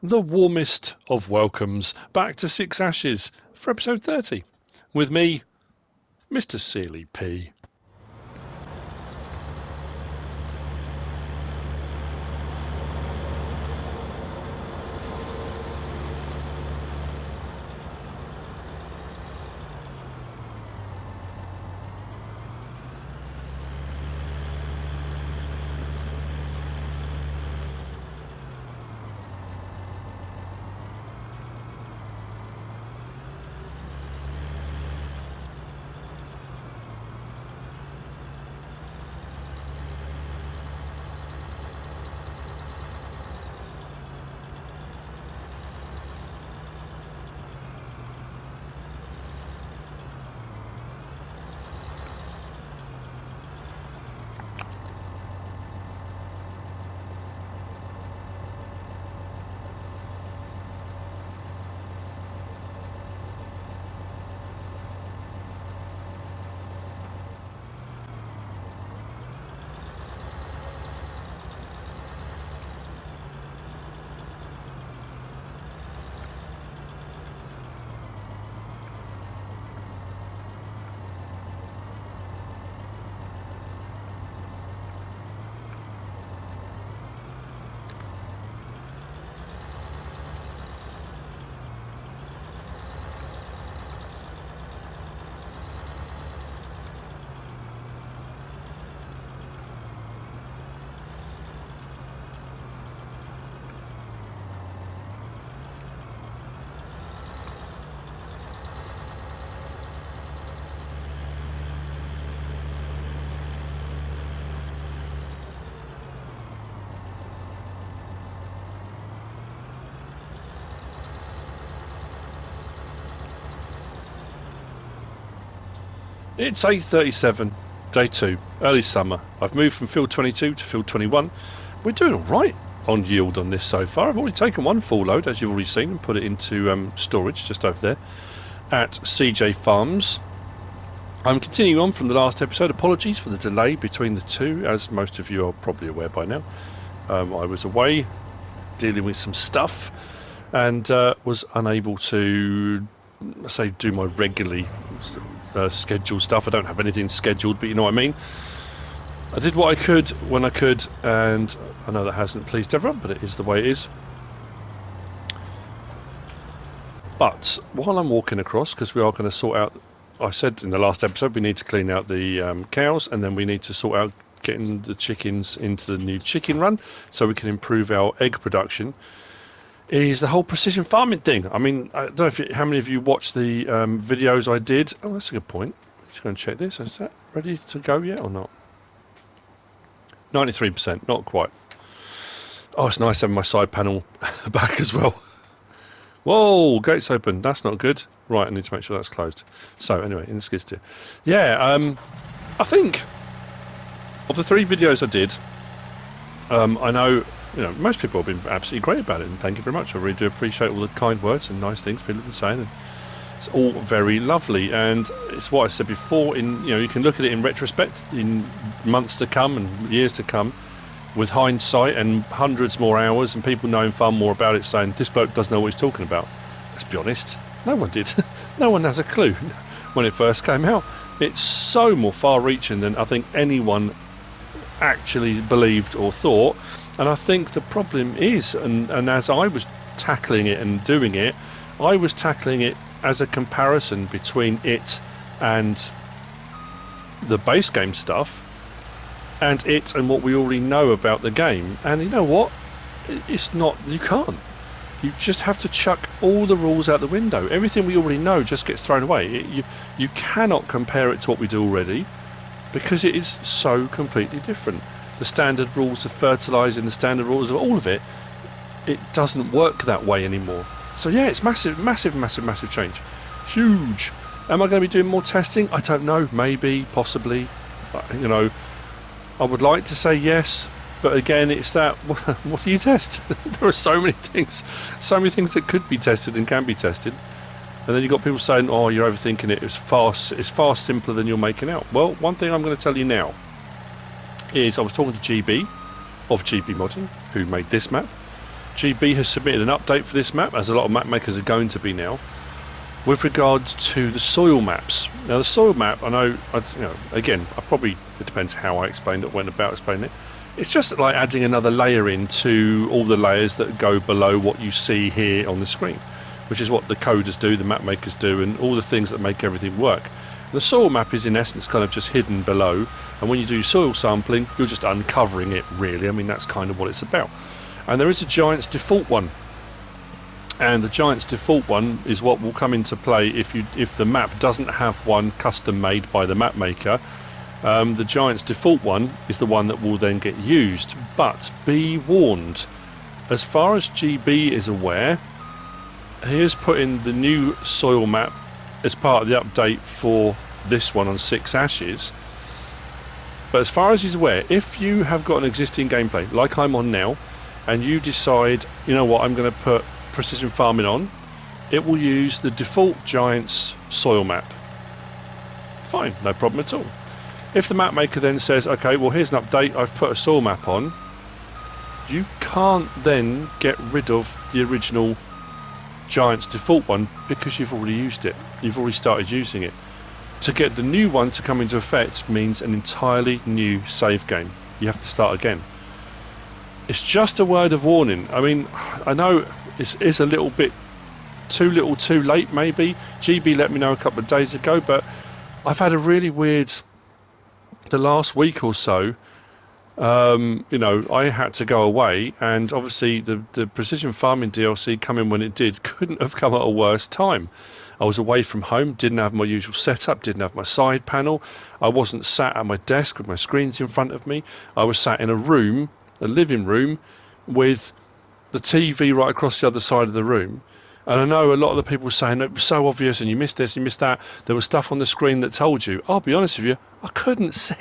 the warmest of welcomes back to Six Ashes for episode 30 with me, MrSealyp. It's 8:37, day 2, early summer. I've moved from field 22 to field 21. We're doing alright on yield on this so far. I've already taken one full load, as you've already seen, and put it into storage just over there at CJ Farms. I'm continuing on from the last episode. Apologies for the delay between the two, as most of you are probably aware by now. I was away dealing with some stuff and was unable to do my regularly scheduled stuff. I don't have anything scheduled, but you know what I mean. I did what I could when I could, and I know that hasn't pleased everyone, but it is the way it is. But while I'm walking across, because we are going to sort out, I said in the last episode we need to clean out the cows, and then we need to sort out getting the chickens into the new chicken run so we can improve our egg production, is the whole precision farming thing. I mean, I don't know how many of you watched the videos I did. Oh, that's a good point. Just going to check this. Is that ready to go yet or not? 93%, not quite. Oh, it's nice having my side panel back as well. Whoa, gate's open. That's not good. Right, I need to make sure that's closed. So anyway, in the skid steer. Yeah, I think of the 3 videos I did, I know, you know, most people have been absolutely great about it, and thank you very much. I really do appreciate all the kind words and nice things people have been saying, and it's all very lovely. And it's what I said before, you can look at it in retrospect, in months to come and years to come, with hindsight and hundreds more hours and people knowing far more about it, saying this bloke doesn't know what he's talking about. Let's be honest, no one did. No one has a clue when it first came out. It's so more far-reaching than I think anyone actually believed or thought. And I think the problem is, and as I was tackling it and doing it, I was tackling it as a comparison between it and the base game stuff, and it and what we already know about the game. And you know what? It's not, you can't. You just have to chuck all the rules out the window. Everything we already know just gets thrown away. You cannot compare it to what we do already, because it is so completely different. The standard rules of fertilising, the standard rules of all of it, it doesn't work that way anymore. So yeah, it's massive change. Huge. Am I going to be doing more testing? I don't know. Maybe, possibly. You know, I would like to say yes, but again, it's that, what do you test? There are so many things that could be tested and can be tested. And then you've got people saying, oh, you're overthinking it, it's far simpler than you're making out. Well, one thing I'm going to tell you now is I was talking to GB of GBModding, who made this map, GB has submitted an update for this map, as a lot of map makers are going to be now, with regards to the soil maps. Now the soil map, I know, again, it depends how I explained it, went about explaining it. It's just like adding another layer into all the layers that go below what you see here on the screen, which is what the coders do, the map makers do, and all the things that make everything work. The soil map is in essence kind of just hidden below, and when you do soil sampling, you're just uncovering it, really. I mean, that's kind of what it's about. And there is a Giants default one, and the Giants default one is what will come into play if the map doesn't have one custom made by the map maker. The Giants default one is the one that will then get used. But be warned, as far as GB is aware, he has put in the new soil map as part of the update for this one on 6 Ashes. But as far as he's aware, if you have got an existing gameplay like I'm on now, and you decide, you know what, I'm going to put precision farming on, it will use the default Giants soil map. Fine, no problem at all. If the map maker then says, okay, well here's an update, I've put a soil map on, you can't then get rid of the original Giants default one because you've already used it. You've already started using it. To get the new one to come into effect means an entirely new save game. You have to start again. It's just a word of warning. I mean, I know it's a little bit too little too late maybe. GB let me know a couple of days ago, but I've had a really weird, the last week or so, you know, I had to go away, and obviously the precision farming DLC coming when it did couldn't have come at a worse time. I was away from home, didn't have my usual setup, didn't have my side panel. I wasn't sat at my desk with my screens in front of me. I was sat in a room, a living room, with the TV right across the other side of the room. And I know a lot of the people were saying it was so obvious and you missed this, you missed that. There was stuff on the screen that told you. I'll be honest with you, I couldn't see.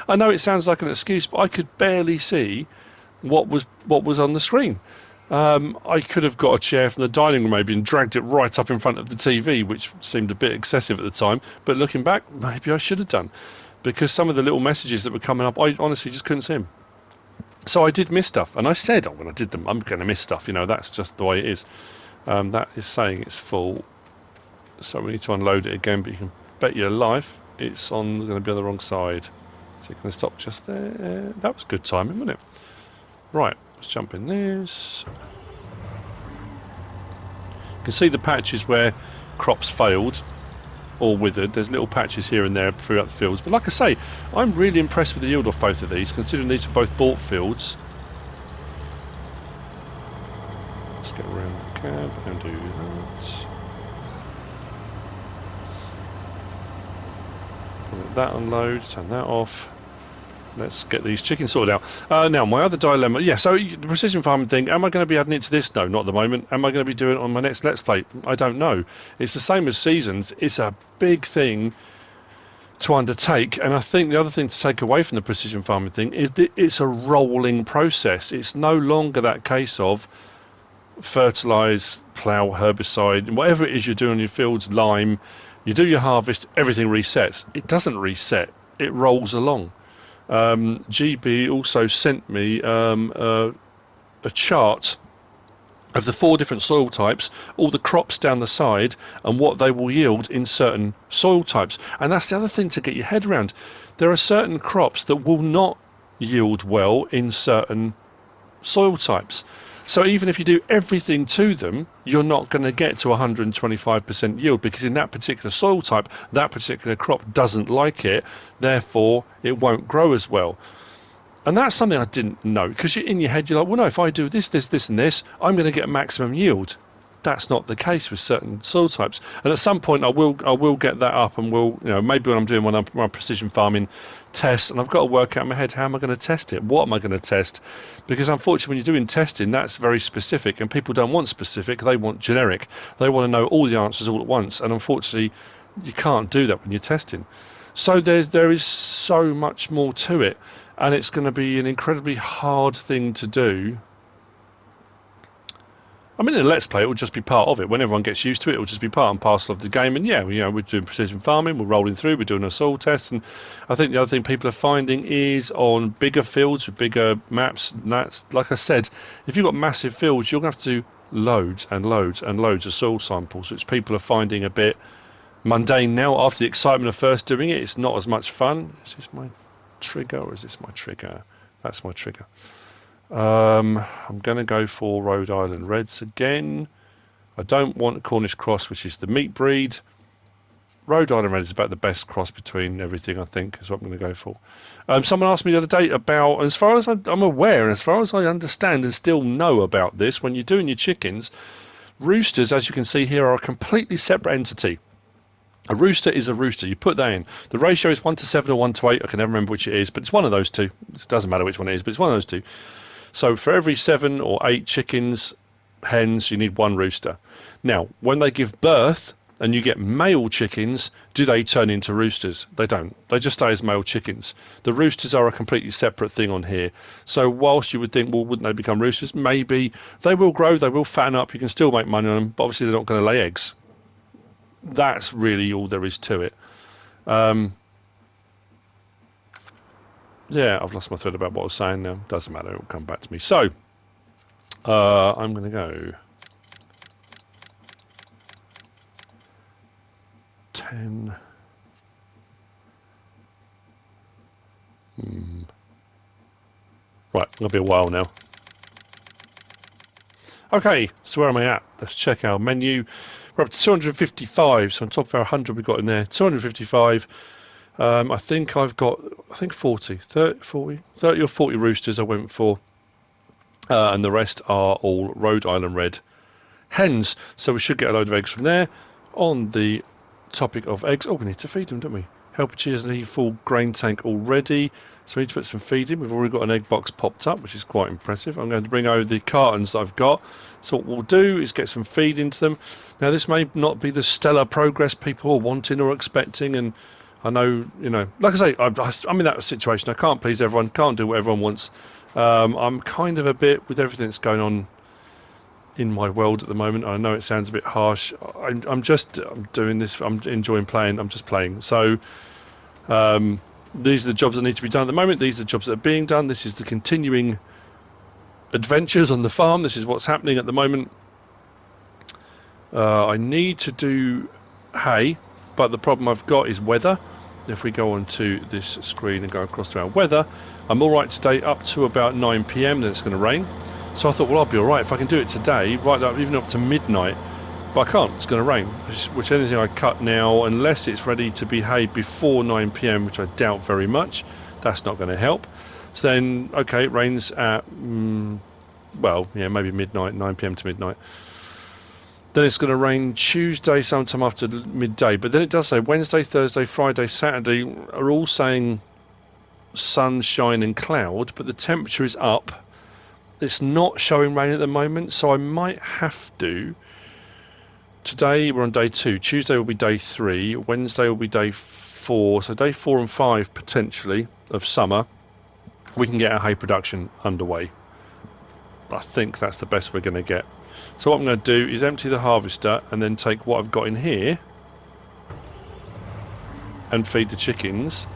I know it sounds like an excuse, but I could barely see what was on the screen. I could have got a chair from the dining room maybe and dragged it right up in front of the TV, which seemed a bit excessive at the time. But looking back, maybe I should have done, because some of the little messages that were coming up, I honestly just couldn't see them. So I did miss stuff, and I said, when I did them, I'm going to miss stuff. You know, that's just the way it is. That is saying it's full, so we need to unload it again, but you can bet your life it's going to be on the wrong side. So you can stop just there. That was good timing, wasn't it? Right, let's jump in this. You can see the patches where crops failed or withered. There's little patches here and there throughout the fields, but like I say, I'm really impressed with the yield off both of these, considering these are both bought fields. Let's get around the cab and do that. Let that unload, turn that off. Let's get these chickens sorted out. Now, my other dilemma, yeah, so the precision farming thing, am I going to be adding it to this? No, not at the moment. Am I going to be doing it on my next Let's Play? I don't know. It's the same as seasons. It's a big thing to undertake, and I think the other thing to take away from the precision farming thing is that it's a rolling process. It's no longer that case of fertilise, plough, herbicide, whatever it is you're doing in your fields, lime, you do your harvest, everything resets. It doesn't reset. It rolls along. GB also sent me a chart of the 4 different soil types, all the crops down the side, and what they will yield in certain soil types. And that's the other thing to get your head around. There are certain crops that will not yield well in certain soil types. So even if you do everything to them, you're not going to get to 125% yield, because in that particular soil type, that particular crop doesn't like it, therefore it won't grow as well. And that's something I didn't know, because in your head you're like, well no, if I do this, this, this and this, I'm going to get maximum yield. That's not the case with certain soil types. And at some point I will get that up, and will, you know, maybe when I'm doing one of my precision farming tests, and I've got to work out in my head, how am I going to test it? What am I going to test? Because unfortunately when you're doing testing, that's very specific, and people don't want specific, they want generic. They want to know all the answers all at once, and unfortunately you can't do that when you're testing. So there is so much more to it, and it's going to be an incredibly hard thing to do I mean, in a Let's Play, it will just be part of it. When everyone gets used to it, it will just be part and parcel of the game. And yeah, we're doing precision farming, we're rolling through, we're doing a soil test. And I think the other thing people are finding is on bigger fields with bigger maps, and that's, like I said, if you've got massive fields, you're going to have to do loads and loads and loads of soil samples, which people are finding a bit mundane now. After the excitement of first doing it, it's not as much fun. Is this my trigger or is this my trigger? That's my trigger. I'm going to go for Rhode Island Reds again. I don't want Cornish Cross, which is the meat breed. Rhode Island Red is about the best cross between everything, I think, is what I'm going to go for. Someone asked me the other day about, as far as I'm aware, and as far as I understand and still know about this, when you're doing your chickens, roosters, as you can see here, are a completely separate entity. A rooster is a rooster. You put that in. The ratio is 1:7 or 1:8. I can never remember which it is, but it's one of those two. It doesn't matter which one it is, but it's one of those two. So for every 7 or 8 chickens, hens, you need 1 rooster. Now, when they give birth and you get male chickens, do they turn into roosters? They don't. They just stay as male chickens. The roosters are a completely separate thing on here. So whilst you would think, well, wouldn't they become roosters? Maybe. They will grow, they will fatten up, you can still make money on them, but obviously they're not going to lay eggs. That's really all there is to it. Yeah, I've lost my thread about what I was saying now. Doesn't matter, it will come back to me. So, I'm going to go 10. Right, it'll be a while now. Okay, so where am I at? Let's check our menu. We're up to 255, so on top of our 100 we've got in there. 255. I think I've got, 40 or 40 roosters I went for. And the rest are all Rhode Island Red hens. So we should get a load of eggs from there. On the topic of eggs, oh, we need to feed them, don't we? Helper Cheers need full grain tank already. So we need to put some feed in. We've already got an egg box popped up, which is quite impressive. I'm going to bring over the cartons that I've got. So what we'll do is get some feed into them. Now, this may not be the stellar progress people are wanting or expecting, and I know, like I say, I'm in that situation. I can't please everyone, can't do what everyone wants. I'm kind of a bit, with everything that's going on in my world at the moment, I know it sounds a bit harsh. I'm doing this, I'm enjoying playing, I'm just playing. So, these are the jobs that need to be done at the moment. These are the jobs that are being done. This is the continuing adventures on the farm. This is what's happening at the moment. I need to do hay, but the problem I've got is weather. If we go onto this screen and go across to our weather, I'm alright today up to about 9 PM, then it's going to rain. So I thought, well, I'll be alright if I can do it today, right up, even up to midnight. But I can't, it's going to rain. Which anything I cut now, unless it's ready to be hay before 9 PM, which I doubt very much, that's not going to help. So then, okay, it rains at, well, yeah, maybe midnight, 9 PM to midnight. Then it's going to rain Tuesday sometime after midday. But then it does say Wednesday, Thursday, Friday, Saturday are all saying sunshine and cloud, but the temperature is up. It's not showing rain at the moment, so I might have to. Today we're on day 2. Tuesday will be day 3. Wednesday will be day 4. So day 4 and 5 potentially of summer, we can get our hay production underway. I think that's the best we're going to get. So what I'm going to do is empty the harvester and then take what I've got in here and feed the chickens.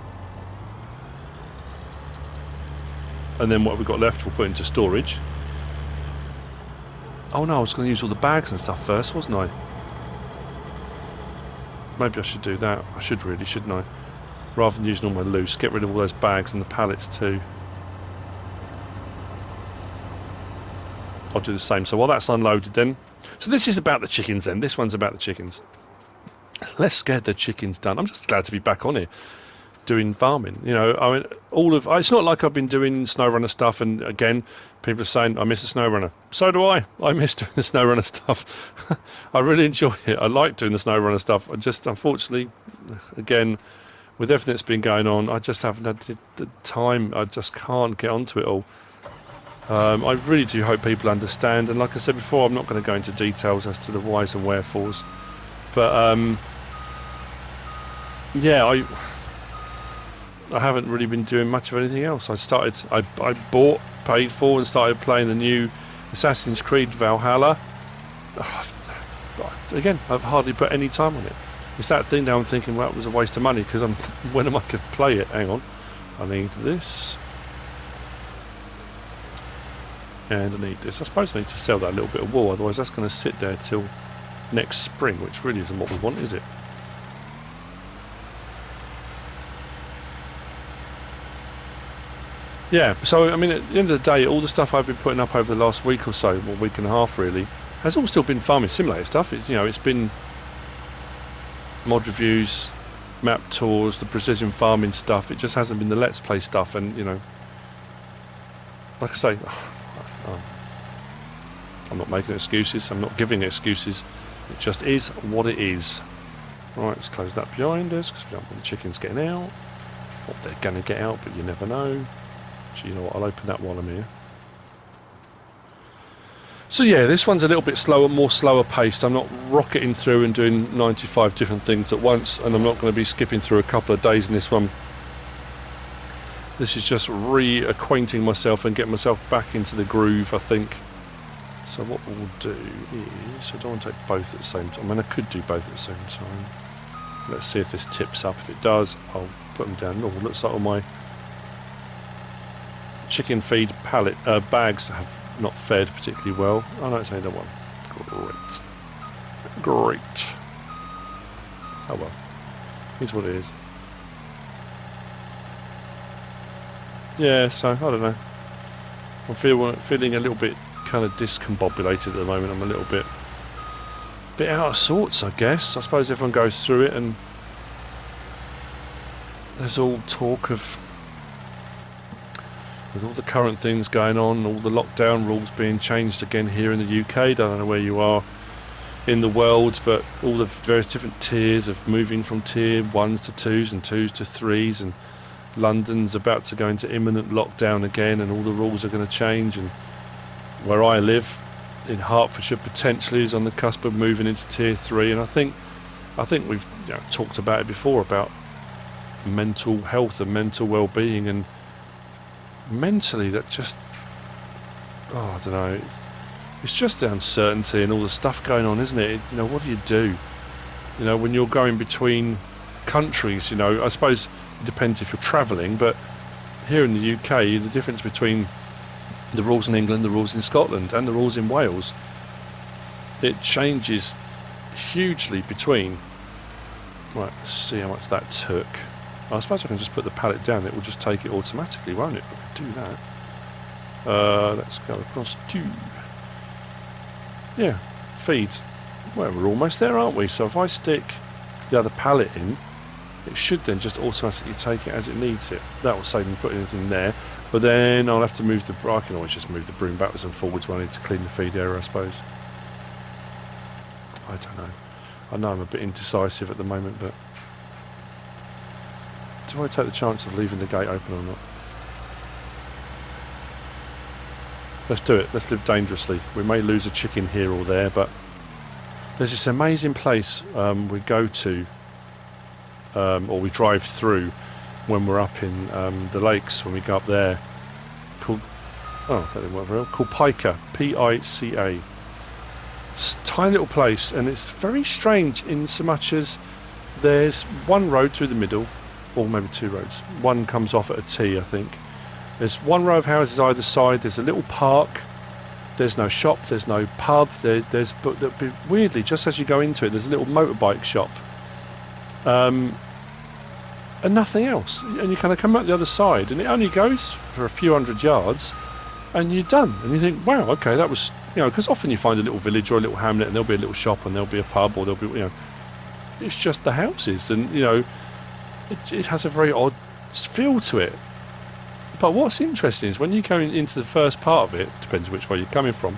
And then what we've got left we'll put into storage. Oh no, I was going to use all the bags and stuff first, wasn't I? Maybe I should do that. I should really, shouldn't I? Rather than using all my loose, get rid of all those bags and the pallets too. I'll do the same. So while that's unloaded then. So this is about the chickens then. This one's about the chickens. Let's get the chickens done. I'm just glad to be back on here doing farming. I mean, it's not like I've been doing SnowRunner stuff, and again, people are saying I miss the SnowRunner. So do I. I miss doing the SnowRunner stuff. I really enjoy it. I like doing the SnowRunner stuff. I just, unfortunately, again, with everything that's been going on, I just haven't had the time. I just can't get onto it all. I really do hope people understand, and like I said before, I'm not going to go into details as to the whys and wherefores, but yeah, I haven't really been doing much of anything else. I bought, paid for and started playing the new Assassin's Creed Valhalla, Again, I've hardly put any time on it. It's that thing now I'm thinking, well, it was a waste of money because when am I going to play it? Hang on. I need this. And I need this. I suppose I need to sell that little bit of wool, otherwise that's going to sit there till next spring, which really isn't what we want, is it? Yeah, so I mean, at the end of the day, all the stuff I've been putting up over the last week or so, or week and a half really, has all still been farming simulator stuff. It's, you know, it's been mod reviews, map tours, the precision farming stuff. It just hasn't been the Let's Play stuff. And you know, like I say, I'm not making excuses. I'm not giving excuses. It just is what it is. Right, let's close that behind us because we don't want the chickens getting out. What they're going to get out, but you never know. Actually, you know what? I'll open that while I'm here. So yeah, this one's a little bit slower, more slower paced. I'm not rocketing through and doing 95 different things at once, and I'm not going to be skipping through a couple of days in this one. This is just reacquainting myself and getting myself back into the groove, I think. So what we'll do is, I don't want to take both at the same time. I mean, I could do both at the same time. Let's see if this tips up. If it does, I'll put them down. Oh, looks like all my chicken feed pallet bags have not fared particularly well. Oh no, it's only the one. Great. Oh well. Here's what it is. Yeah, so I don't know. I'm feeling a little bit kind of discombobulated at the moment. I'm a little bit out of sorts, I guess. I suppose everyone goes through it, and there's all talk of, with all the current things going on, all the lockdown rules being changed again here in the UK. Don't know where you are in the world, but all the various different tiers of moving from tier 1s to 2s and 2s to 3s, and London's about to go into imminent lockdown again, and all the rules are going to change. And where I live in Hertfordshire potentially is on the cusp of moving into tier 3, and I think we've talked about it before, about mental health and mental well-being, and mentally that just, I don't know, it's just the uncertainty and all the stuff going on, isn't it? You know, what do? You know, when you're going between countries, you know, I suppose it depends if you're travelling, but here in the UK, the difference between the rules in England, the rules in Scotland and the rules in Wales, it changes hugely between. Right, let's see how much that took. I suppose I can just put the pallet down, it will just take it automatically, won't it? We can do that. Let's go across to, yeah, feeds. Well, we're almost there, aren't we? So if I stick the other pallet in, it should then just automatically take it as it needs it. That will save me putting anything there. But then I'll have to move the, I can always just move the broom backwards and forwards when I need to clean the feed area, I suppose. I don't know. I know I'm a bit indecisive at the moment, but do I take the chance of leaving the gate open or not? Let's do it. Let's live dangerously. We may lose a chicken here or there, but there's this amazing place we go to, or we drive through when we're up in the lakes, when we go up there, called, oh, that didn't work very well, called Pica, P-I-C-A. It's a tiny little place, and it's very strange in so much as there's one road through the middle, or maybe two roads. One comes off at a T, I think. There's one row of houses either side, there's a little park, there's no shop, there's no pub, but weirdly, just as you go into it, there's a little motorbike shop. And nothing else, and you kind of come out the other side, and it only goes for a few hundred yards, and you're done. And you think, wow, okay, that was, you know, because often you find a little village or a little hamlet, and there'll be a little shop, and there'll be a pub, or there'll be, you know, it's just the houses, and you know, it has a very odd feel to it. But what's interesting is when you go into the first part of it, depends which way you're coming from,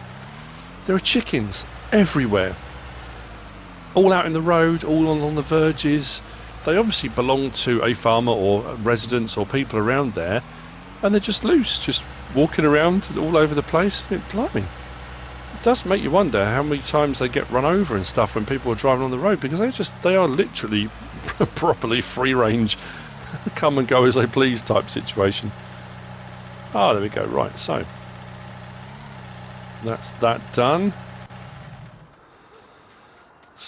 there are chickens everywhere, all out in the road, all on the verges. They obviously belong to a farmer or residents or people around there, and they're just loose, just walking around all over the place. Blimey. It does make you wonder how many times they get run over and stuff when people are driving on the road, because they are literally properly free range, come and go as they please type situation. Ah, there we go. Right, so that's that done.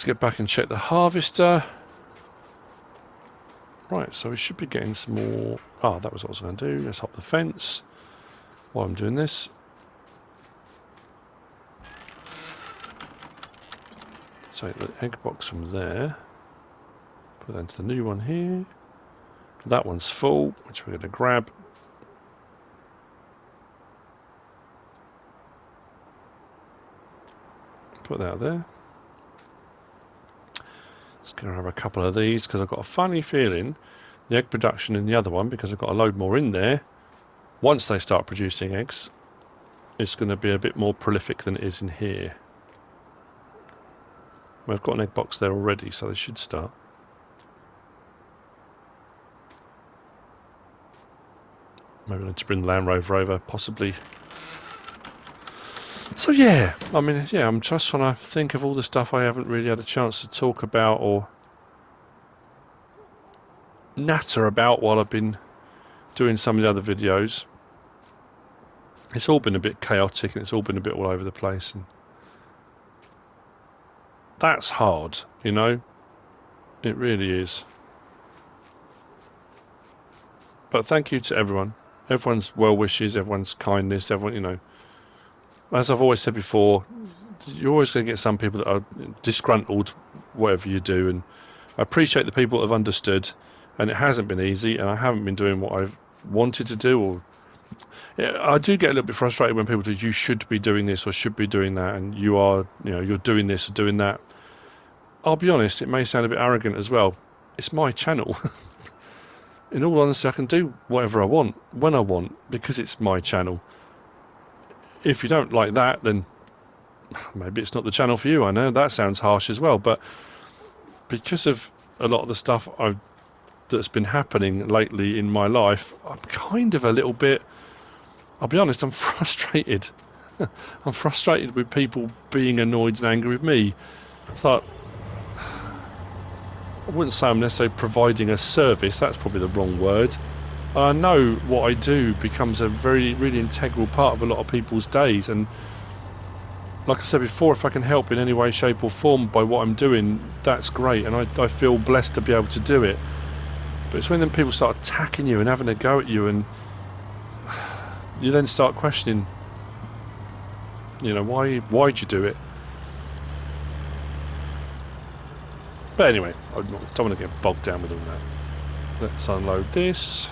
Let's get back and check the harvester. Right, so we should be getting some more... Ah, that was what I was going to do. Let's hop the fence while I'm doing this. Take the egg box from there. Put that into the new one here. That one's full, which we're going to grab. Put that there. Just going to have a couple of these because I've got a funny feeling the egg production in the other one, because I've got a load more in there, once they start producing eggs, it's going to be a bit more prolific than it is in here. Well, I've got an egg box there already, so they should start. Maybe I need to bring the Land Rover over, possibly. So yeah, I mean, yeah, I'm just trying to think of all the stuff I haven't really had a chance to talk about or natter about while I've been doing some of the other videos. It's all been a bit chaotic and it's all been a bit all over the place, and that's hard, you know. It really is. But thank you to everyone. Everyone's well wishes, everyone's kindness, everyone, you know. As I've always said before, you're always going to get some people that are disgruntled, whatever you do, and I appreciate the people that have understood, and it hasn't been easy, and I haven't been doing what I've wanted to do, or yeah, I do get a little bit frustrated when people do, you should be doing this or should be doing that, and you are, you know, you're doing this or doing that. I'll be honest, it may sound a bit arrogant as well. It's my channel. In all honesty, I can do whatever I want, when I want, because it's my channel. If you don't like that, then maybe it's not the channel for you. I know that sounds harsh as well, but because of a lot of the stuff that's been happening lately in my life, I'm kind of a little bit, I'll be honest, I'm frustrated. I'm frustrated with people being annoyed and angry with me. It's like, I wouldn't say I'm necessarily providing a service, that's probably the wrong word. I know what I do becomes a really integral part of a lot of people's days, and like I said before, if I can help in any way, shape or form by what I'm doing, that's great, and I feel blessed to be able to do it. But it's when then people start attacking you and having a go at you, and you then start questioning, you know, why'd you do it? But anyway, I don't want to get bogged down with all that. Let's unload this.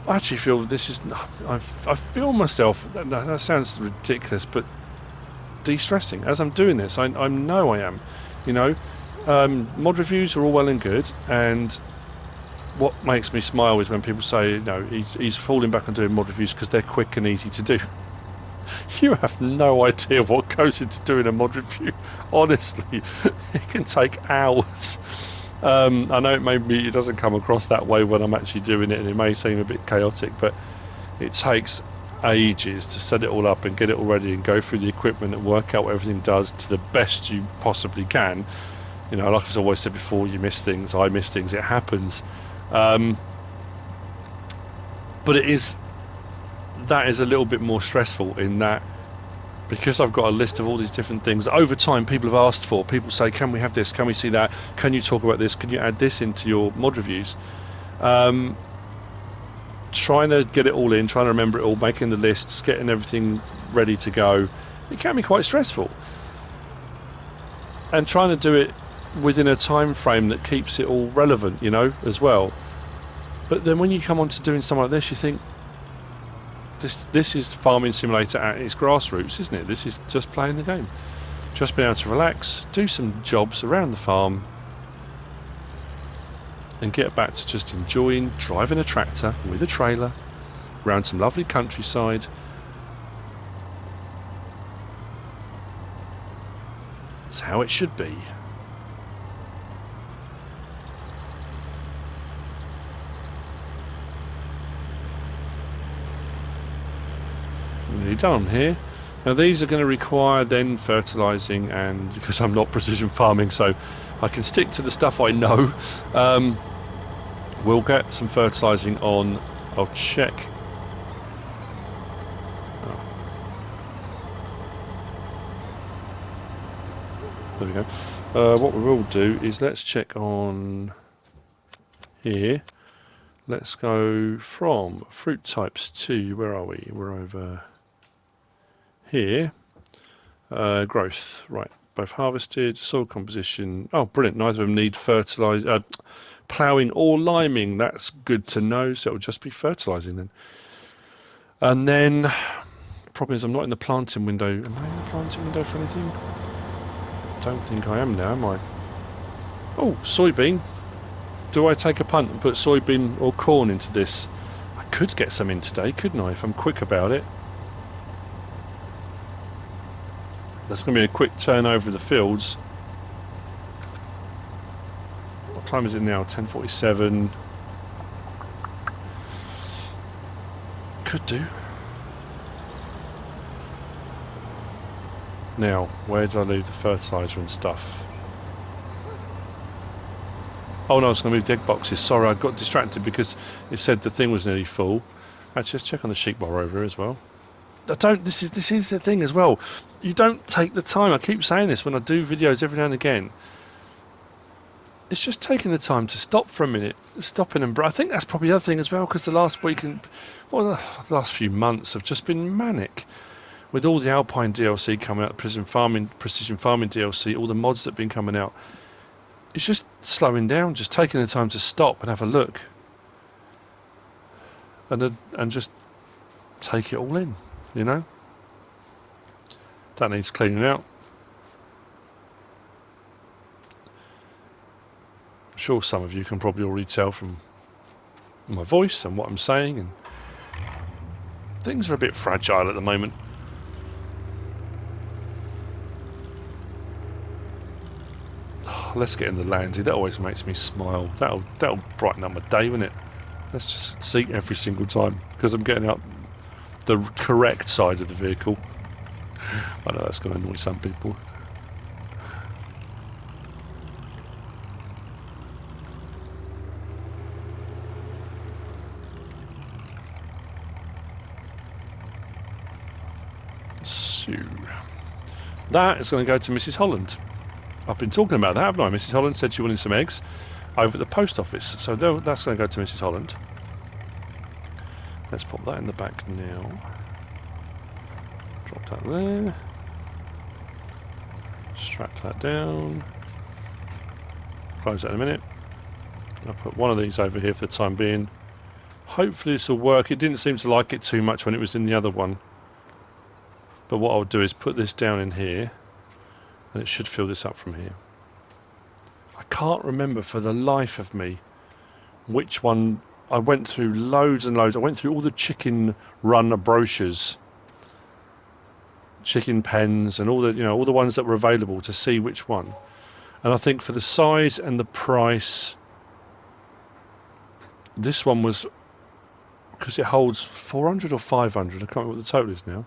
I actually feel this is... I feel myself... That sounds ridiculous, but de-stressing. As I'm doing this, I know I am. You know, mod reviews are all well and good, and what makes me smile is when people say, you know, he's falling back on doing mod reviews because they're quick and easy to do. You have no idea what goes into doing a mod review. Honestly, it can take hours. I know it doesn't come across that way when I'm actually doing it, and it may seem a bit chaotic, but it takes ages to set it all up and get it all ready and go through the equipment and work out what everything does to the best you possibly can. You know, like I've always said before, you miss things, I miss things, it happens. But that is a little bit more stressful in that, because I've got a list of all these different things that over time people have asked for. People say, can we have this, can we see that, can you talk about this, can you add this into your mod reviews? Trying to get it all in, trying to remember it all, making the lists, getting everything ready to go, it can be quite stressful. And trying to do it within a time frame that keeps it all relevant, you know, as well. But then when you come on to doing something like this, you think, this is Farming Simulator at its grassroots, isn't it? This is just playing the game. Just being able to relax, do some jobs around the farm, and get back to just enjoying driving a tractor with a trailer around some lovely countryside. It's how it should be. Nearly done here. Now these are going to require then fertilising, and because I'm not precision farming, so I can stick to the stuff I know. We'll get some fertilising on. I'll check. There we go. What we will do is let's check on here. Let's go from fruit types to, where are we? We're over here. Growth, right. Both harvested, soil composition. Oh, brilliant. Neither of them need fertilizer, ploughing or liming. That's good to know. So it'll just be fertilizing then. And then, problem is I'm not in the planting window. Am I in the planting window for anything? Don't think I am now, am I? Oh, soybean. Do I take a punt and put soybean or corn into this? I could get some in today, couldn't I, if I'm quick about it? That's going to be a quick turnover of the fields. What time is it now? 10:47. Could do. Now, where did I leave the fertiliser and stuff? Oh no, I was going to move the egg boxes. Sorry, I got distracted because it said the thing was nearly full. Actually, let's check on the sheep bar over here as well. I don't. This is the thing as well. You don't take the time. I keep saying this when I do videos every now and again. It's just taking the time to stop for a minute, stopping and I think that's probably the other thing as well, because the last week and the last few months have just been manic with all the Alpine DLC coming out, precision farming DLC, all the mods that have been coming out. It's just slowing down, just taking the time to stop and have a look, and just take it all in. You know, that needs cleaning out. I'm sure some of you can probably already tell from my voice and what I'm saying, and things are a bit fragile at the moment. Oh, let's get in the Landsy. That always makes me smile. That'll brighten up my day, won't it? Let's just see every single time, because I'm getting out the correct side of the vehicle. I know that's going to annoy some people. So that is going to go to Mrs Holland. I've been talking about that, haven't I? Mrs Holland said she wanted some eggs over at the post office, so that's going to go to Mrs Holland. Let's pop that in the back now. Drop that there. Strap that down. Close that in a minute. I'll put one of these over here for the time being. Hopefully this will work. It didn't seem to like it too much when it was in the other one. But what I'll do is put this down in here, and it should fill this up from here. I can't remember for the life of me which one. I went through loads and loads. I went through all the chicken run brochures, chicken pens, and all the ones that were available to see which one. And I think for the size and the price, this one was, because it holds 400 or 500. I can't remember what the total is now.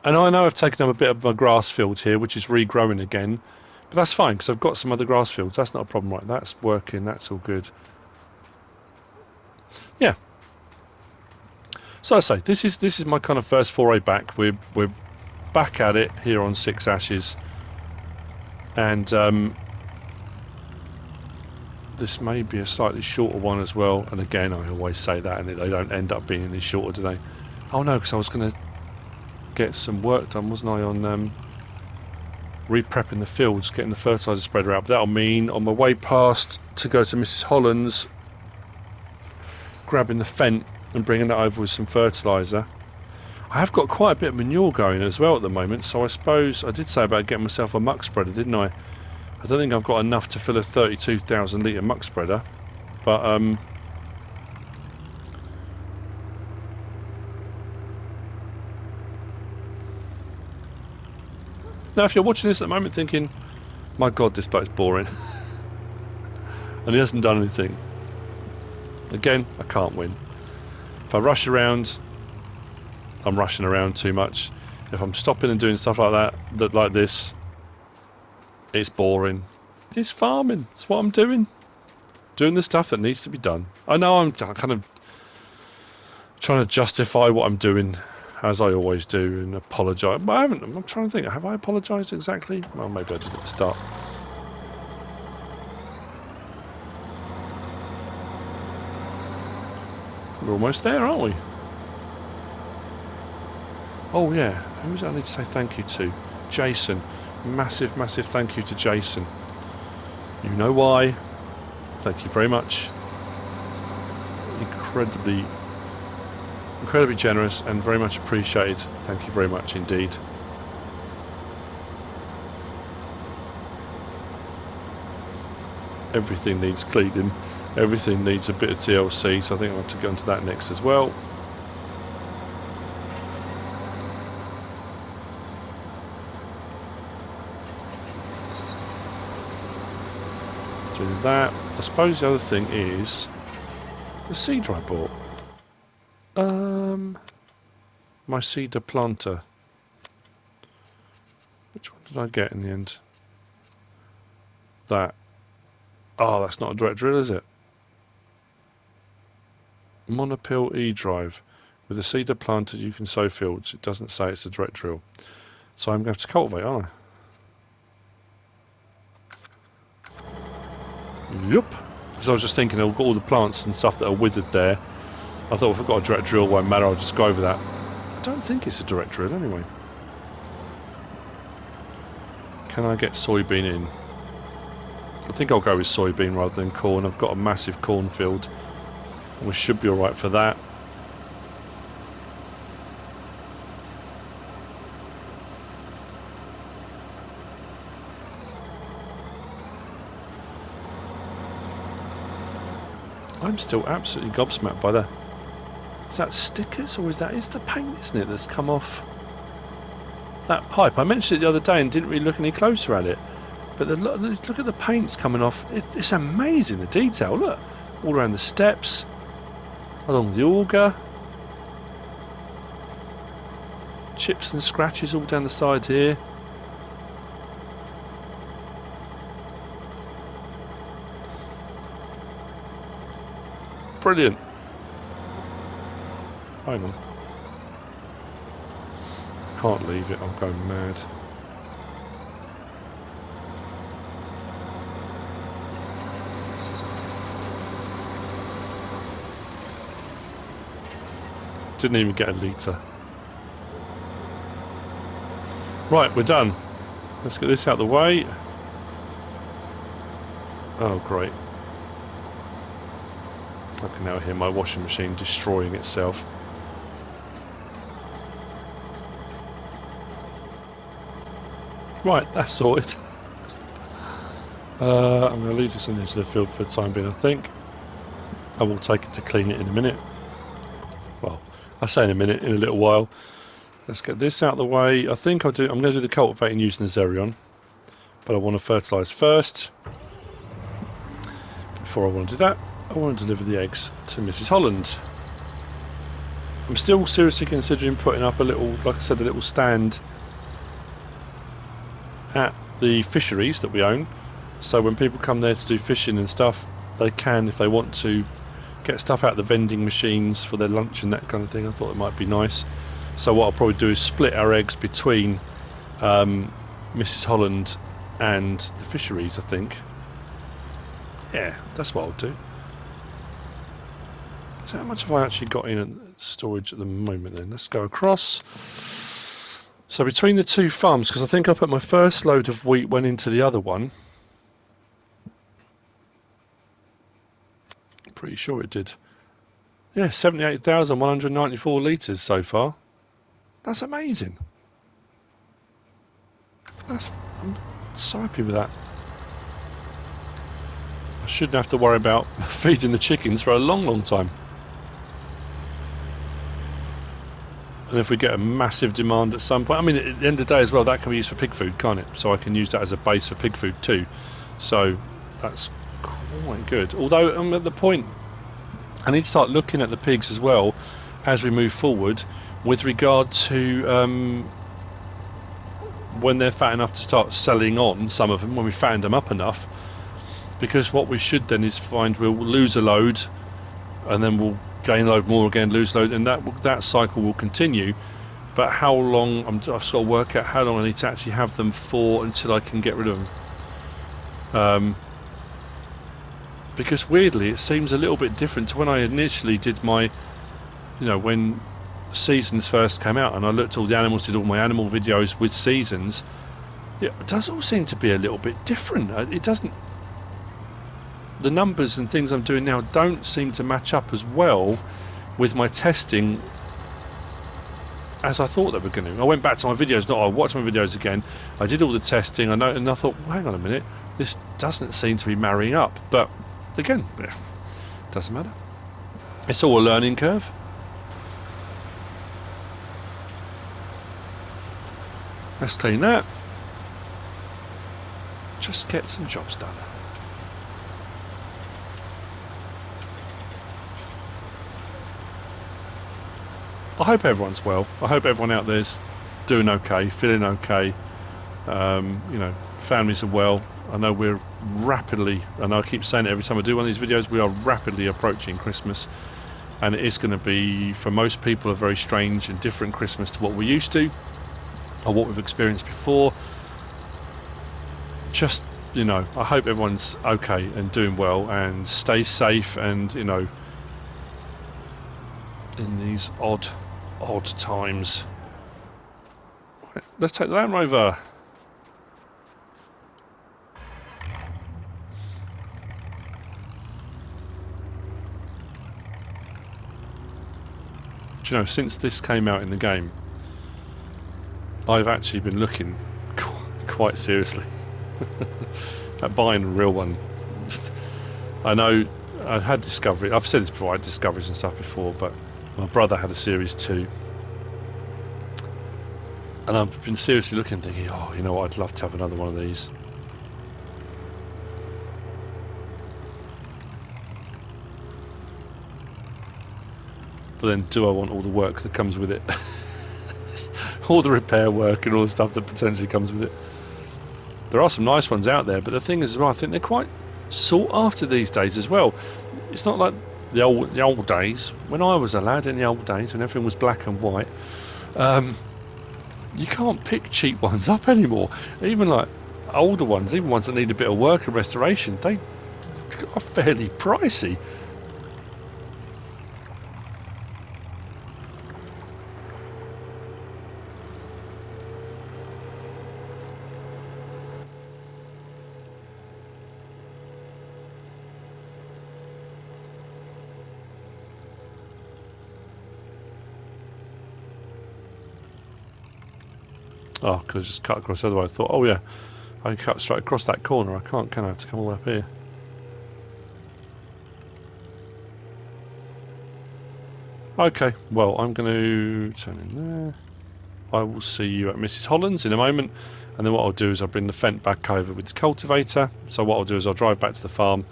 And I know I've taken up a bit of my grass field here, which is regrowing again, but that's fine because I've got some other grass fields. That's not a problem, right? That's working. That's all good. Yeah. So I say this is my kind of first foray back. We're back at it here on 6 Ashes, and this may be a slightly shorter one as well. And again, I always say that, and they don't end up being any shorter, do they? Oh no, because I was going to get some work done, wasn't I, on re-prepping the fields, getting the fertiliser spreader out. But that'll mean on my way past to go to Mrs Holland's, grabbing the Fent and bringing that over with some fertiliser. I have got quite a bit of manure going as well at the moment, so I suppose I did say about getting myself a muck spreader, didn't I? I don't think I've got enough to fill a 32,000 litre muck spreader, but now if you're watching this at the moment thinking, my god, this bloke's boring and he hasn't done anything, again, I can't win. If I rush around, I'm rushing around too much. If I'm stopping and doing stuff like that like this, it's boring. It's farming. It's what I'm doing. Doing the stuff that needs to be done. I know I'm kind of trying to justify what I'm doing as I always do, and apologise. But I haven't. I'm trying to think. Have I apologised exactly? Well, maybe I did at the start. We're almost there, aren't we? Oh yeah. Who's I need to say thank you to? Jason. Massive, massive thank you to Jason. You know why. Thank you very much. Incredibly generous and very much appreciated. Thank you very much indeed. Everything needs cleaning. Everything needs a bit of TLC, so I think I'll have to get onto that next as well. Do that. I suppose the other thing is the seeder I bought. My cedar planter. Which one did I get in the end? That. Oh, that's not a direct drill, is it? Monopile E-drive. With a cedar planter you can sow fields. It doesn't say it's a direct drill. So I'm going to have to cultivate, aren't I? Yup. Because I was just thinking I've got all the plants and stuff that are withered there. I thought if I've got a direct drill, it won't matter, I'll just go over that. I don't think it's a direct drill anyway. Can I get soybean in? I think I'll go with soybean rather than corn. I've got a massive cornfield. We should be alright for that. I'm still absolutely gobsmacked by the... Is that stickers or is the paint, isn't it, that's come off that pipe? I mentioned it the other day and didn't really look any closer at it. But look at the paints coming off. It's amazing, the detail. Look, all around the steps, along the auger. Chips and scratches all down the side here. Brilliant. Hang on. Can't leave it, I'm going mad. Didn't even get a litre. Right, we're done. Let's get this out of the way. Oh, great. I can now hear my washing machine destroying itself. Right, that's sorted. I'm going to leave this into the field for the time being, I think. I will take it to clean it in a minute. Well, I say in a minute, in a little while. Let's get this out of the way. I think I'm going to do the cultivating using the Xerion. But I want to fertilise first. Before I want to do that, I want to deliver the eggs to Mrs Holland. I'm still seriously considering putting up a little, like I said, a little stand at the fisheries that we own, so when people come there to do fishing and stuff, they can, if they want to, get stuff out of the vending machines for their lunch and that kind of thing. I thought it might be nice. So what I'll probably do is split our eggs between Mrs Holland and the fisheries, I think. Yeah, that's what I'll do. So how much have I actually got in storage at the moment then? Let's go across. So between the two farms, because I think I put my first load of wheat went into the other one. Pretty sure it did. Yeah, 78,194 litres so far. That's amazing. I'm so happy with that. I shouldn't have to worry about feeding the chickens for a long, long time. And if we get a massive demand at some point, I mean, at the end of the day as well, that can be used for pig food, can't it? So I can use that as a base for pig food too. So that's quite good. Although I'm at the point, I need to start looking at the pigs as well as we move forward with regard to when they're fat enough to start selling on, some of them, when we fatten them up enough. Because what we should then is find we'll lose a load and then we'll gain a load more again, lose a load, and that cycle will continue but how long I've got to work out how long I need to actually have them for until I can get rid of them. Because weirdly it seems a little bit different to when I initially did my, you know, when seasons first came out and I looked at all the animals, did all my animal videos with seasons. It does all seem to be a little bit different. It doesn't, the numbers and things I'm doing now don't seem to match up as well with my testing as I thought they were going to. I went back to my videos, I watched my videos again, I did all the testing, I know, and I thought, well, hang on a minute, this doesn't seem to be marrying up. But again, doesn't matter. It's all a learning curve. Let's clean that. Just get some jobs done. I hope everyone's well. I hope everyone out there's doing okay, feeling okay. You know, families are well. I know we're rapidly, and I keep saying it every time I do one of these videos, we are rapidly approaching Christmas. And it is going to be, for most people, a very strange and different Christmas to what we're used to, or what we've experienced before. Just, you know, I hope everyone's okay and doing well and stay safe, and, you know, in these odd times. Right, let's take the Land Rover. Do you know, since this came out in the game, I've actually been looking quite seriously at buying a real one. I know I had Discovery, I've said this before, I had Discoveries and stuff before, but my brother had a Series 2. And I've been seriously looking, thinking, oh, you know what, I'd love to have another one of these. But then, do I want all the work that comes with it? All the repair work and all the stuff that potentially comes with it. There are some nice ones out there, but the thing is, well, I think they're quite sought after these days as well. It's not like the old days. When I was a lad, in the old days, when everything was black and white, you can't pick cheap ones up anymore. Even like older ones, even ones that need a bit of work and restoration, they are fairly pricey. Oh, because I just cut across the other way. I thought, oh yeah, I can cut straight across that corner. I can't, can I? Have to come all the way up here. Okay, well, I'm going to turn in there. I will see you at Mrs Holland's in a moment, and then what I'll do is I'll bring the Fent back over with the cultivator. So what I'll do is I'll drive back to the farm,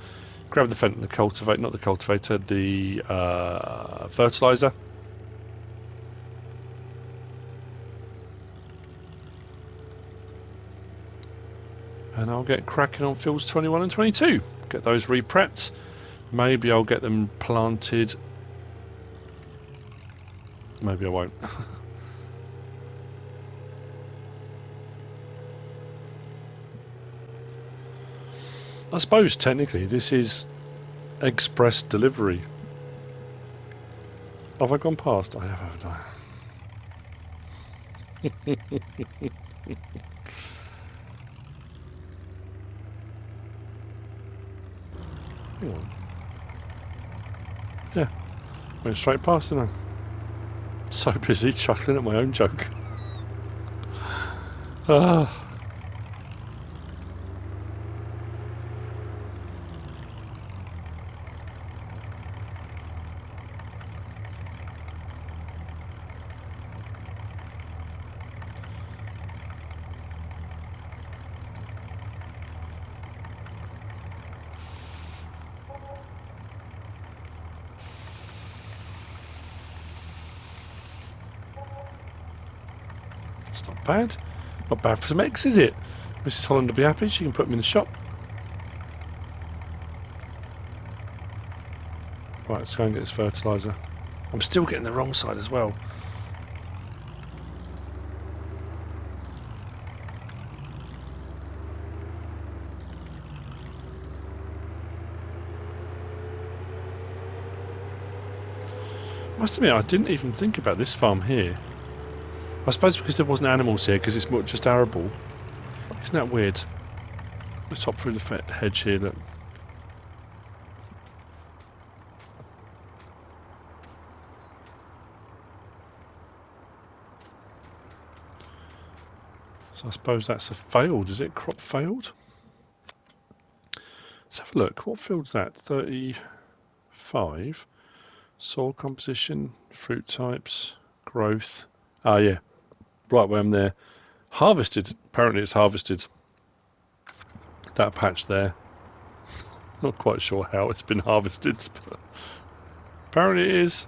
grab the Fent and the cultivator, not the cultivator, the fertiliser. And I'll get cracking on fields 21 and 22. Get those re-prepped. Maybe I'll get them planted. Maybe I won't. I suppose technically this is express delivery. Have I gone past? I have, haven't I? Hang on. Yeah, went straight past, didn't I? So busy chuckling at my own joke. Ah. It's not bad. Not bad for some eggs, is it? Mrs Holland will be happy. She can put them in the shop. Right, let's go and get this fertiliser. I'm still getting the wrong side as well. must admit, I didn't even think about this farm here. I suppose because there wasn't animals here, because it's more just arable. Isn't that weird? Let's hop through the hedge here, look. So I suppose that's a failed, is it? Crop failed? Let's have a look. What field's that? 35. Soil composition, fruit types, growth. Ah, yeah. Right where I'm there. Harvested. Apparently it's harvested. That patch there. Not quite sure how it's been harvested, but apparently it is.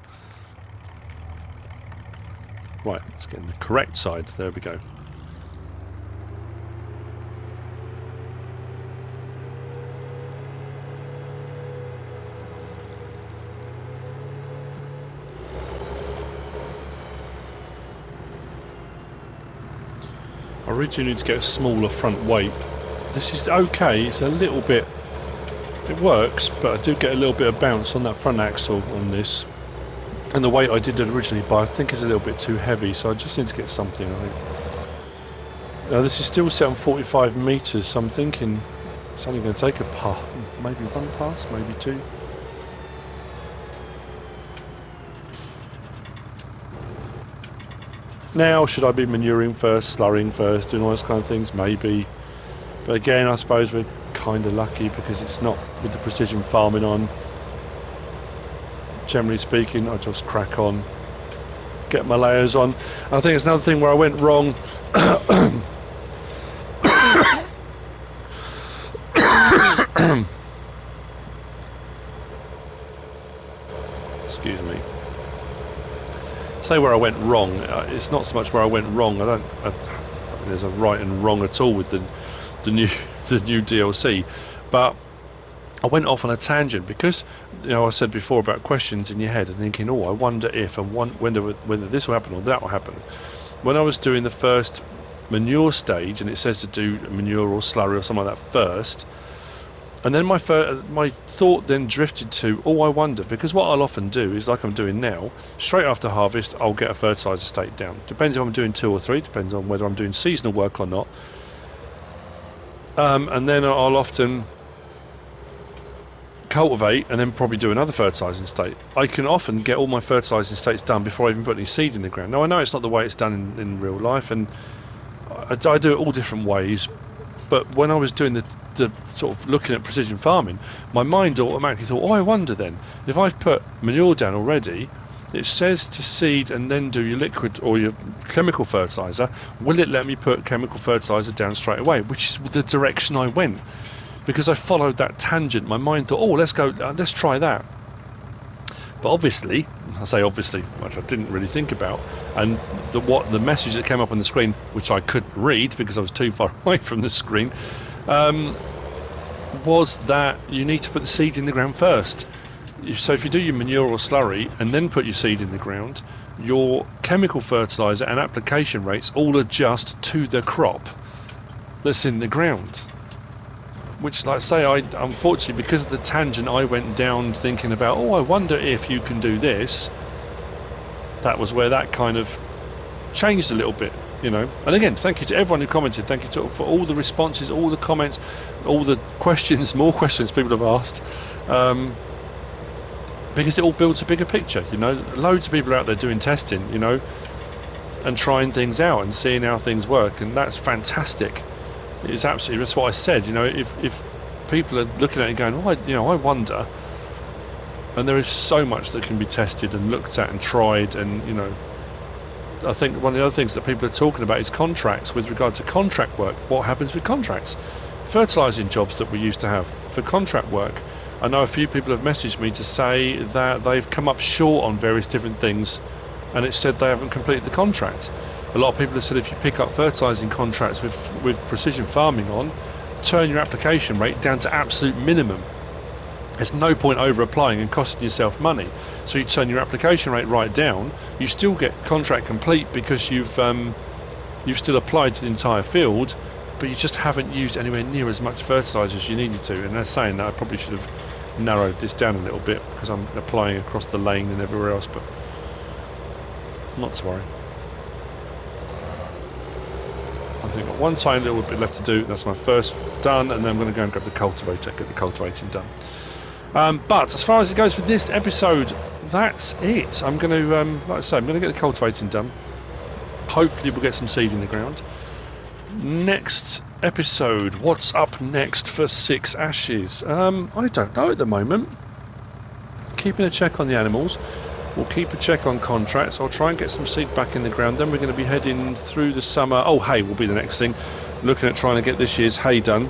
Right, let's get in the correct side. There we go. I really do need to get a smaller front weight. This is okay, it's a little bit... It works, but I do get a little bit of bounce on that front axle on this. And the weight I did it originally, but I think is a little bit too heavy, so I just need to get something, I think. Now this is still set on 45 metres, so I'm thinking it's only going to take a pass, maybe one pass, maybe two. Now, should I be manuring first, slurrying first, doing all those kind of things? Maybe. But again, I suppose we're kind of lucky because it's not with the precision farming on. Generally speaking, I just crack on, get my layers on. I think it's another thing where I went wrong. Excuse me. Say where I went wrong. It's not so much where I went wrong. I don't think there's a right and wrong at all with the new DLC, but I went off on a tangent because, you know, I said before about questions in your head and thinking, oh, I wonder if and whether this will happen or that will happen. When I was doing the first manure stage, and it says to do manure or slurry or something like that first, and then my thought then drifted to, oh, I wonder, because what I'll often do is, like I'm doing now, straight after harvest, I'll get a fertiliser state down. Depends if I'm doing 2 or 3, depends on whether I'm doing seasonal work or not. And then I'll often cultivate and then probably do another fertilising state. I can often get all my fertilising states done before I even put any seed in the ground. Now, I know it's not the way it's done in real life, and I do it all different ways. But when I was doing the sort of looking at precision farming, my mind automatically thought, oh, I wonder then, if I've put manure down already, it says to seed and then do your liquid or your chemical fertiliser, will it let me put chemical fertiliser down straight away? Which is the direction I went. Because I followed that tangent, my mind thought, oh, let's go, let's try that. But obviously, I say obviously, which I didn't really think about, and the message that came up on the screen, which I couldn't read because I was too far away from the screen, was that you need to put the seed in the ground first. So if you do your manure or slurry and then put your seed in the ground, your chemical fertiliser and application rates all adjust to the crop that's in the ground. Which, like I say, unfortunately, because of the tangent I went down thinking about, oh, I wonder if you can do this, that was where that kind of changed a little bit, you know. And again, thank you to everyone who commented, thank you for all the responses, all the comments, all the questions, more questions people have asked, because it all builds a bigger picture, you know. Loads of people out there doing testing, you know, and trying things out and seeing how things work, and that's fantastic. It's absolutely, that's what I said, you know, if people are looking at it going, oh, I wonder, and there is so much that can be tested and looked at and tried, and, you know, I think one of the other things that people are talking about is contracts. With regard to contract work, what happens with contracts? Fertilising jobs that we used to have for contract work, I know a few people have messaged me to say that they've come up short on various different things, and it said they haven't completed the contract. A lot of people have said if you pick up fertilising contracts with precision farming on, turn your application rate down to absolute minimum. There's no point over applying and costing yourself money. So you turn your application rate right down, you still get contract complete because you've still applied to the entire field, but you just haven't used anywhere near as much fertiliser as you needed to. And they're saying that I probably should have narrowed this down a little bit because I'm applying across the lane and everywhere else, but Not to worry. I think I've got one tiny little bit left to do. That's my first done, and then I'm going to go and grab the cultivator, get the cultivating done. But as far as it goes for this episode, that's it. I'm going to, like I say, I'm going to get the cultivating done. Hopefully we'll get some seed in the ground. Next episode, what's up next for 6 Ashes? I don't know at the moment. Keeping a check on the animals. We'll keep a check on contracts. I'll try and get some seed back in the ground. Then we're going to be heading through the summer. Oh, hay will be the next thing. Looking at trying to get this year's hay done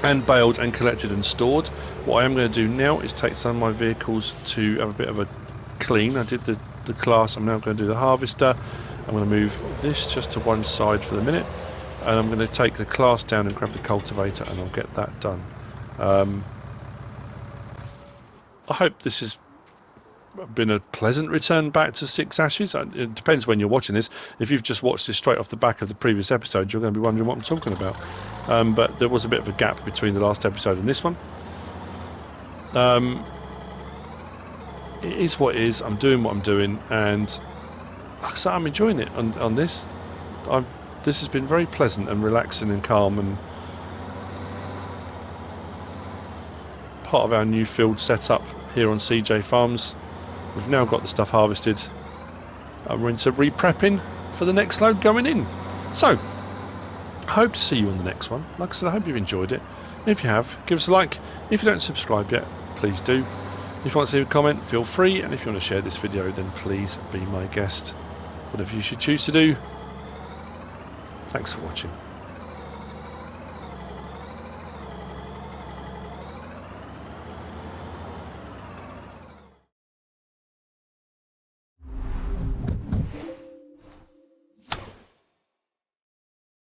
and baled and collected and stored. What I am going to do now is take some of my vehicles to have a bit of a clean. I did the class. I'm now going to do the harvester. I'm going to move this just to one side for the minute. And I'm going to take the class down and grab the cultivator, and I'll get that done. I hope this has been a pleasant return back to 6 Ashes. It depends when you're watching this. If you've just watched this straight off the back of the previous episode, you're going to be wondering what I'm talking about. But there was a bit of a gap between the last episode and this one. It is what it is. I'm doing what I'm doing, and like I said, I'm enjoying it on this. This has been very pleasant and relaxing and calm, and part of our new field setup here on CJ Farms. We've now got the stuff harvested, and we're into re-prepping for the next load going in. So, I hope to see you on the next one. Like I said, I hope you've enjoyed it. If you have, give us a like. If you don't subscribe yet, please do. If you want to leave a comment, feel free, and if you want to share this video, then please be my guest. Whatever you should choose to do. Thanks for watching.